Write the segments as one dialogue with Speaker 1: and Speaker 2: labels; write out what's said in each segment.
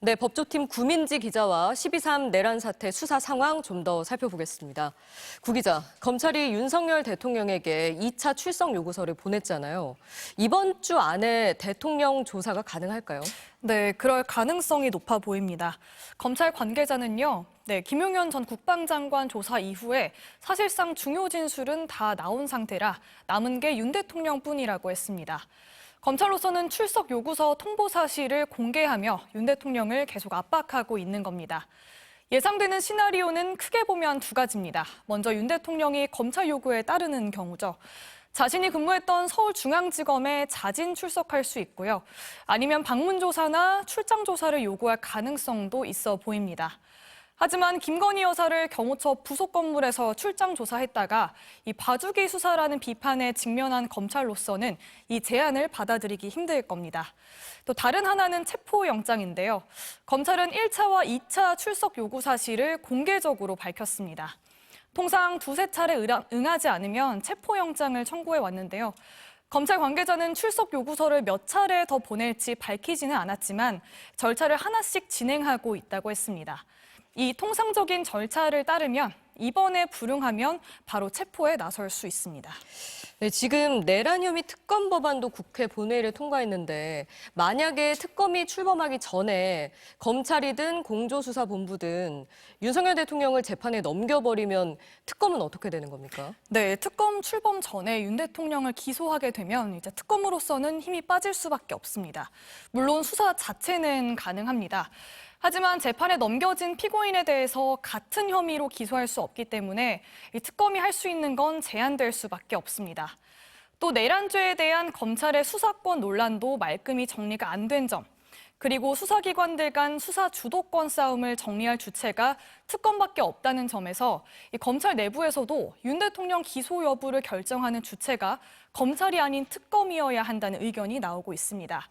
Speaker 1: 네, 법조팀 구민지 기자와 12.3 내란 사태 수사 상황 좀 더 살펴보겠습니다. 구 기자, 검찰이 윤석열 대통령에게 2차 출석 요구서를 보냈잖아요. 이번 주 안에 대통령 조사가 가능할까요?
Speaker 2: 네, 그럴 가능성이 높아 보입니다. 검찰 관계자는요, 김용현 전 국방장관 조사 이후에 사실상 중요 진술은 다 나온 상태라 남은 게 윤 대통령뿐이라고 했습니다. 검찰로서는 출석 요구서 통보 사실을 공개하며 윤 대통령을 계속 압박하고 있는 겁니다. 예상되는 시나리오는 크게 보면 두 가지입니다. 먼저 윤 대통령이 검찰 요구에 따르는 경우죠. 자신이 근무했던 서울중앙지검에 자진 출석할 수 있고요. 아니면 방문조사나 출장조사를 요구할 가능성도 있어 보입니다. 하지만 김건희 여사를 경호처 부속 건물에서 출장 조사했다가 이 봐주기 수사라는 비판에 직면한 검찰로서는 이 제안을 받아들이기 힘들 겁니다. 또 다른 하나는 체포영장인데요. 검찰은 1차와 2차 출석 요구 사실을 공개적으로 밝혔습니다. 통상 두세 차례 응하지 않으면 체포영장을 청구해 왔는데요. 검찰 관계자는 출석 요구서를 몇 차례 더 보낼지 밝히지는 않았지만 절차를 하나씩 진행하고 있다고 했습니다. 이 통상적인 절차를 따르면 이번에 불응하면 바로 체포에 나설 수 있습니다.
Speaker 1: 네, 지금 내란 혐의 특검 법안도 국회 본회의를 통과했는데 만약에 특검이 출범하기 전에 검찰이든 공조수사본부든 윤석열 대통령을 재판에 넘겨버리면 특검은 어떻게 되는 겁니까?
Speaker 2: 네, 특검 출범 전에 윤 대통령을 기소하게 되면 이제 특검으로서는 힘이 빠질 수밖에 없습니다. 물론 수사 자체는 가능합니다. 하지만 재판에 넘겨진 피고인에 대해서 같은 혐의로 기소할 수 없기 때문에 이 특검이 할 수 있는 건 제한될 수밖에 없습니다. 또 내란죄에 대한 검찰의 수사권 논란도 말끔히 정리가 안 된 점, 그리고 수사기관들 간 수사 주도권 싸움을 정리할 주체가 특검밖에 없다는 점에서 이 검찰 내부에서도 윤 대통령 기소 여부를 결정하는 주체가 검찰이 아닌 특검이어야 한다는 의견이 나오고 있습니다.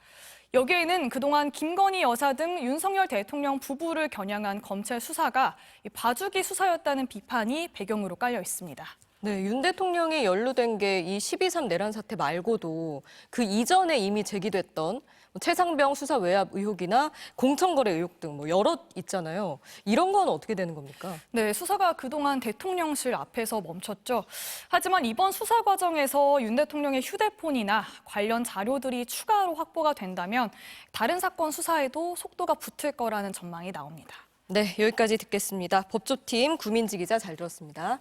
Speaker 2: 여기에는 그동안 김건희 여사 등 윤석열 대통령 부부를 겨냥한 검찰 수사가 봐주기 수사였다는 비판이 배경으로 깔려 있습니다.
Speaker 1: 네, 윤 대통령이 연루된 게 이 12.3 내란 사태 말고도 그 이전에 이미 제기됐던 최상병 수사 외압 의혹이나 공천거래 의혹 등 여럿 있잖아요. 이런 건 어떻게 되는 겁니까?
Speaker 2: 네, 수사가 그동안 대통령실 앞에서 멈췄죠. 하지만 이번 수사 과정에서 윤 대통령의 휴대폰이나 관련 자료들이 추가로 확보가 된다면 다른 사건 수사에도 속도가 붙을 거라는 전망이 나옵니다.
Speaker 1: 네, 여기까지 듣겠습니다. 법조팀 구민지 기자 잘 들었습니다.